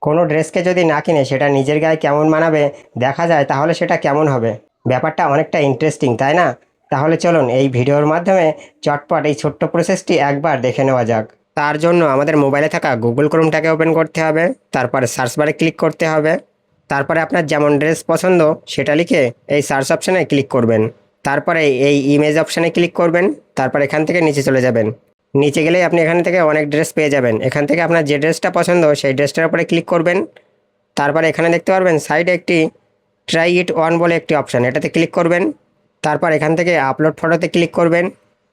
কোনো ড্রেসকে যদি না কিনে সেটা নিজের গায়ে কেমন মানাবে দেখা যায় তাহলে সেটা কেমন হবে? ব্যাপারটা অনেকটা ইন্টারেস্টিং, তাই না? তাহলে চলুন এই ভিডিওর মাধ্যমে চটপট এই ছোট্ট প্রসেসটি একবার দেখে নেওয়া যাক। তার জন্য আমাদের মোবাইলে থাকা গুগল ক্রোমটাকে ওপেন করতে হবে, তারপরে সার্চ বারে ক্লিক করতে হবে, তারপরে আপনার যেমন ড্রেস পছন্দ সেটা লিখে এই সার্চ অপশানে ক্লিক করবেন। তারপরে এই ইমেজ অপশানে ক্লিক করবেন, তারপর এখান থেকে নিচে চলে যাবেন। নিচে গেলেই আপনি এখান থেকে অনেক ড্রেস পেয়ে যাবেন। এখান থেকে আপনার যে ড্রেসটা পছন্দ সেই ড্রেসটার উপরে ক্লিক করবেন। তারপরে এখানে দেখতে পারবেন সাইডে একটি ট্রাই ইট অন বলে একটি অপশান, এটাতে ক্লিক করবেন। তারপর এখান থেকে আপলোড ফটোতে ক্লিক করবেন।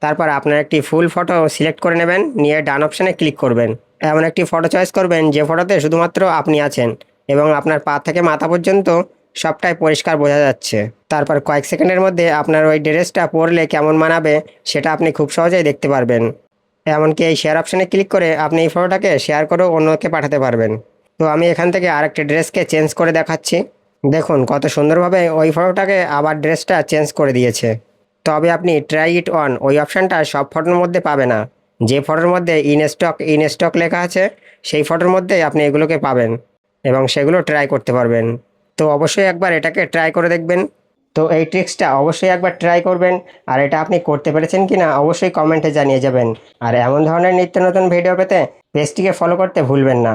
তারপর আপনার একটি ফুল ফটো সিলেক্ট করে নেবেন, নিয়ে ডান অপশানে ক্লিক করবেন। এমন একটি ফটো চয়েস করবেন যে ফটোতে শুধুমাত্র আপনি আছেন এবং আপনার পা থেকে মাথা পর্যন্ত সবটাই পরিষ্কার বোঝা যাচ্ছে। তারপর কয়েক সেকেন্ডের মধ্যে আপনার ওই ড্রেসটা পরলে কেমন মানাবে সেটা আপনি খুব সহজেই দেখতে পারবেন। এমনকি এই শেয়ার অপশানে ক্লিক করে আপনি এই ফটোটাকে শেয়ার করেও অন্যকে পাঠাতে পারবেন। তো আমি এখান থেকে আরেকটি ড্রেসকে চেঞ্জ করে দেখাচ্ছি। দেখুন কত সুন্দরভাবে ওই ফটোটাকে আবার ড্রেসটা চেঞ্জ করে দিয়েছে। তবে আপনি ট্রাই ইট অন ওই অপশানটা সব ফটোর মধ্যে পাবে না। যে ফটোর মধ্যে ইন স্টক লেখা আছে সেই ফটোর মধ্যেই আপনি এগুলোকে পাবেন এবং সেগুলো ট্রাই করতে পারবেন। তো অবশ্যই একবার এটাকে ট্রাই করে দেখবেন। তো এই ট্রিক্সটা অবশ্যই একবার ট্রাই করবেন, আর এটা আপনি করতে পেরেছেন কি না অবশ্যই কমেন্টে জানিয়ে যাবেন। আর এমন ধরনের নিত্য নতুন ভিডিও পেতে পেজটিকে ফলো করতে ভুলবেন না।